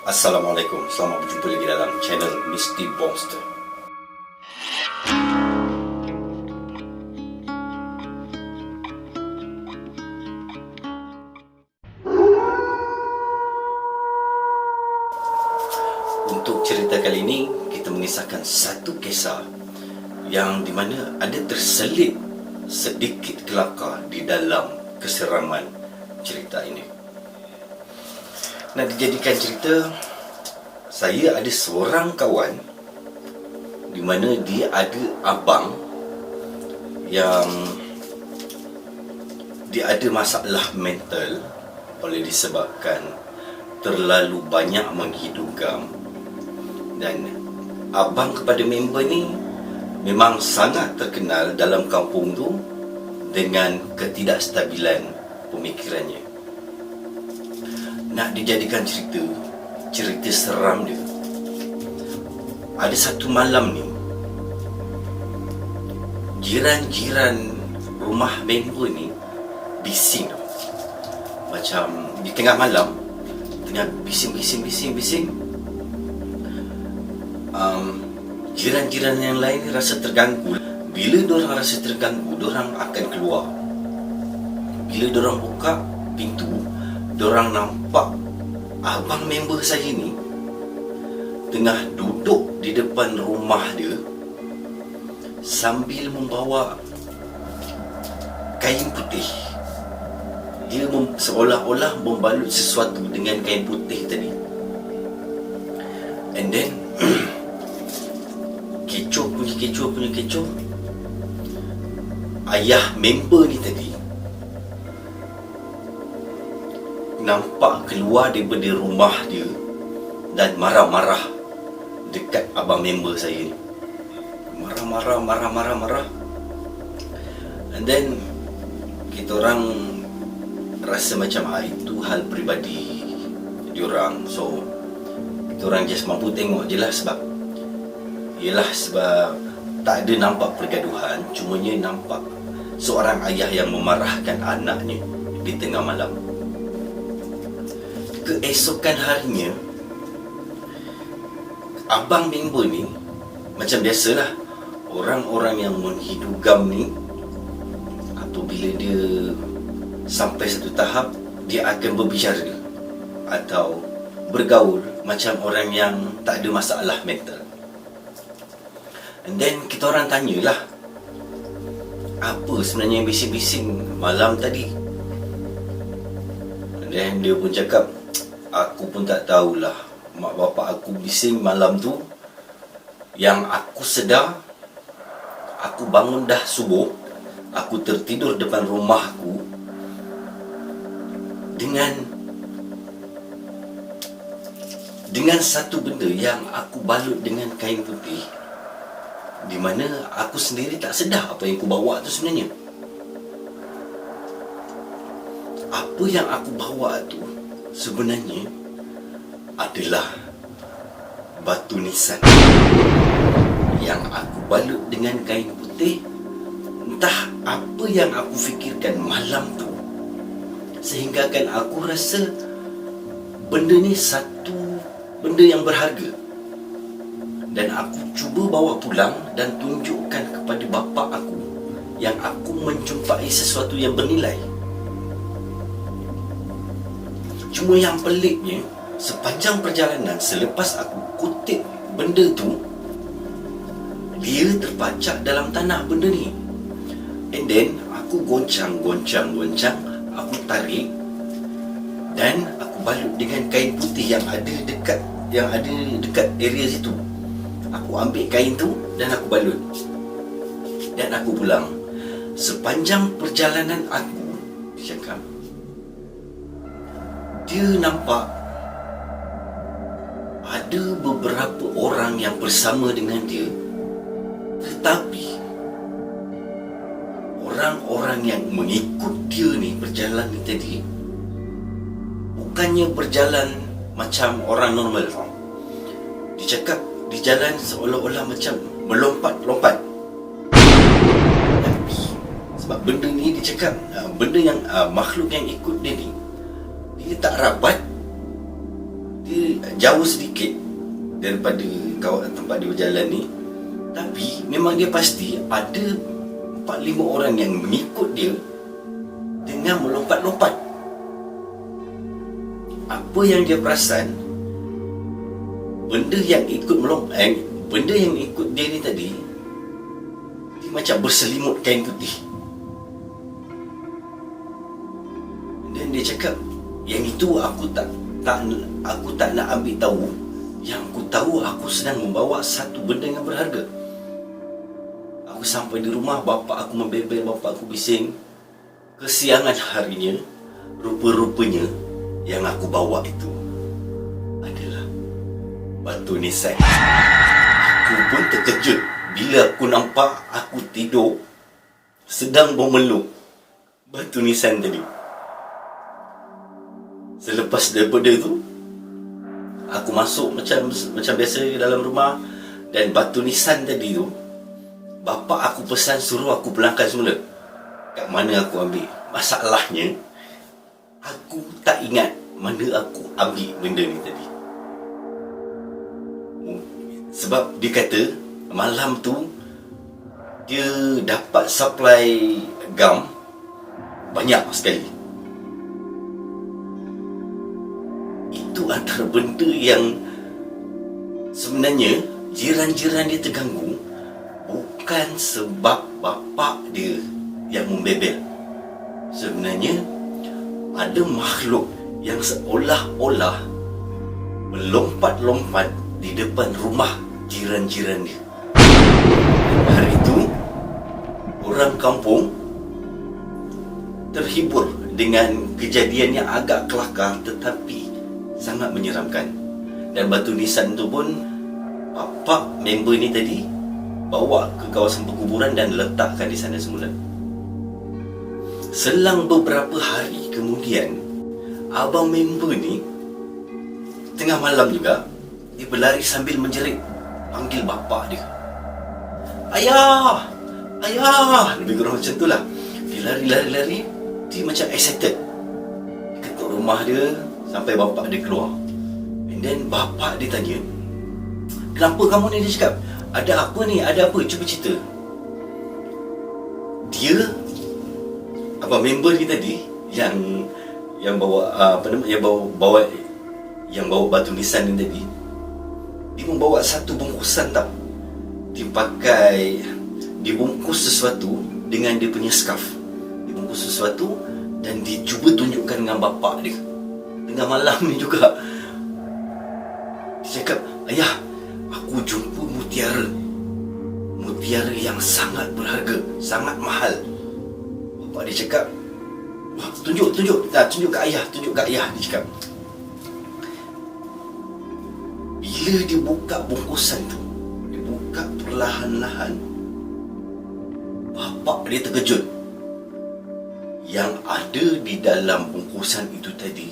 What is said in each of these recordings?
Assalamualaikum, selamat berjumpa lagi dalam channel Misty Monster. Untuk cerita kali ini, kita mengisahkan satu kisah yang dimana ada terselit sedikit kelakar di dalam keseraman cerita ini. Nak dijadikan cerita, saya ada seorang kawan di mana dia ada abang yang dia ada masalah mental oleh disebabkan terlalu banyak menghidu gam. Dan abang kepada member ni memang sangat terkenal dalam kampung tu dengan ketidakstabilan pemikirannya. Nak dijadikan cerita seram dia. Ada satu malam ni, jiran-jiran rumah member ni bising tau. Macam di tengah malam, tengah bising. Jiran-jiran yang lain rasa terganggu. Bila diorang rasa terganggu, diorang akan keluar. Bila diorang buka pintu, diorang nampak abang member saya ni tengah duduk di depan rumah dia sambil membawa kain putih. Dia seolah-olah membalut sesuatu dengan kain putih tadi. And then kecoh. Ayah member ni tadi nampak keluar daripada rumah dia dan marah-marah dekat abang member saya ni. Marah. And then kita orang rasa macam itu hal peribadi diorang. So kita orang just mampu tengok je lah, sebab tak ada nampak pergaduhan, cumanya nampak seorang ayah yang memarahkan anaknya di tengah malam. Keesokan harinya, abang member ni macam biasalah, orang-orang yang menghidu gam ni, apabila dia sampai satu tahap, dia akan berbicara atau bergaul macam orang yang tak ada masalah mental. And then kita orang tanyalah, apa sebenarnya yang bising-bising malam tadi? And then dia pun cakap, aku pun tak tahulah, mak bapak aku bising malam tu. Yang aku sedar, aku bangun dah subuh, aku tertidur depan rumahku dengan satu benda yang aku balut dengan kain putih, di mana aku sendiri tak sedar apa yang aku bawa tu sebenarnya. Apa yang aku bawa tu sebenarnya adalah batu nisan yang aku balut dengan kain putih. Entah apa yang aku fikirkan malam tu, sehingga kan aku rasa benda ni satu benda yang berharga. Dan aku cuba bawa pulang dan tunjukkan kepada bapa aku yang aku menjumpai sesuatu yang bernilai. Cuma yang peliknya, sepanjang perjalanan selepas aku kutip benda tu, dia terpacak dalam tanah benda ni. And then aku goncang, aku tarik dan aku balut dengan kain putih yang ada dekat area situ. Aku ambil kain tu dan aku balut, dan aku pulang. Sepanjang perjalanan aku, cakap, dia nampak ada beberapa orang yang bersama dengan dia, tetapi orang-orang yang mengikut dia ni berjalan ni tadi bukannya berjalan macam orang normal. Dia cakap di jalan seolah-olah macam melompat-lompat. Sebab benda ni dia cakap, benda yang makhluk yang ikut dia ni, dia tak rapat, dia jauh sedikit daripada tempat dia berjalan ni. Tapi memang dia pasti ada 4-5 orang yang mengikut dia dengan melompat-lompat. Apa yang dia perasan, benda yang ikut dia ni tadi, dia macam berselimut kain putih. Dan dia cakap, yang itu aku tak nak ambil tahu. Yang aku tahu, aku sedang membawa satu benda yang berharga. Aku sampai di rumah, bapa aku membebel, bapa aku bising. Kesiangan harinya, rupa-rupanya yang aku bawa itu adalah batu nisan. Aku pun terkejut bila aku nampak aku tidur sedang memeluk batu nisan tadi. Selepas daripada itu, aku masuk macam biasa dalam rumah. Dan batu nisan tadi tu, bapa aku pesan suruh aku pulangkan semula. Kat mana aku ambil? Masalahnya, aku tak ingat mana aku ambil benda ni tadi. Sebab dia kata malam tu dia dapat supply gam banyak sekali. Itu antara benda yang sebenarnya jiran-jiran dia terganggu bukan sebab bapa dia yang membebel. Sebenarnya ada makhluk yang seolah-olah melompat-lompat di depan rumah jiran-jiran dia. Hari itu orang kampung terhibur dengan kejadian yang agak kelakar tetapi sangat menyeramkan. Dan batu nisan tu pun bapa member ni tadi bawa ke kawasan perkuburan dan letakkan di sana semula. Selang beberapa hari kemudian, abang member ni tengah malam juga dia berlari sambil menjerit, panggil bapa dia. Ayah! Ayah! Lebih kurang macam tu lah. Dia lari, dia macam excited. Dia ketuk rumah dia sampai bapa dia keluar. And then bapa dia tanya, kenapa kamu ni? Dia cakap, ada apa ni? Ada apa? Cuba cerita. Dia, abang member ni tadi yang bawa yang bawa batu nisan ni tadi, dia membawa satu bungkusan tau. Dia bungkus sesuatu dengan dia punya scarf. Dia bungkus sesuatu dan dia cuba tunjukkan dengan bapa dia. Tengah malam ni juga. Dia cakap, ayah, aku jumpa mutiara. Mutiara yang sangat berharga, sangat mahal. Bapa dia cakap, wah, tunjuk kat ayah, dia cakap. Bila dia buka bungkusan tu, dia buka perlahan-lahan, bapa dia terkejut. Yang ada di dalam bungkusan itu tadi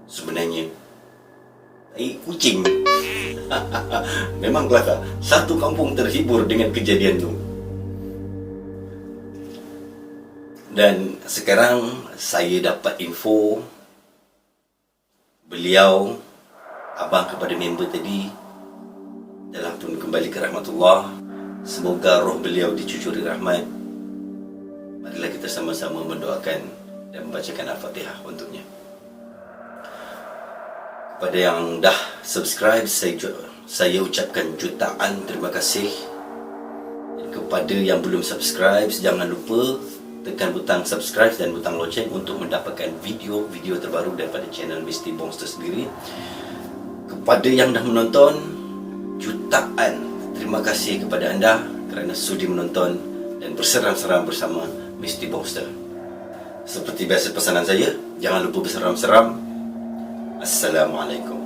sebenarnya tai kucing. Memang kelakar. Satu kampung terhibur dengan kejadian tu. Dan sekarang saya dapat info beliau, abang kepada member tadi, dalam pun kembali ke rahmatullah. Semoga roh beliau dicucuri rahmat. Marilah kita sama-sama mendoakan dan membacakan Al-Fatihah untuknya. Kepada yang dah subscribe, saya ucapkan jutaan terima kasih. Dan kepada yang belum subscribe, jangan lupa tekan butang subscribe dan butang loceng untuk mendapatkan video-video terbaru daripada channel Mr. Bongster sendiri. Kepada yang dah menonton, jutaan terima kasih kepada anda kerana sudi menonton dan berseram-seram bersama Mr. Bongster. Seperti biasa pesanan saya, jangan lupa berseram-seram. Assalamualaikum.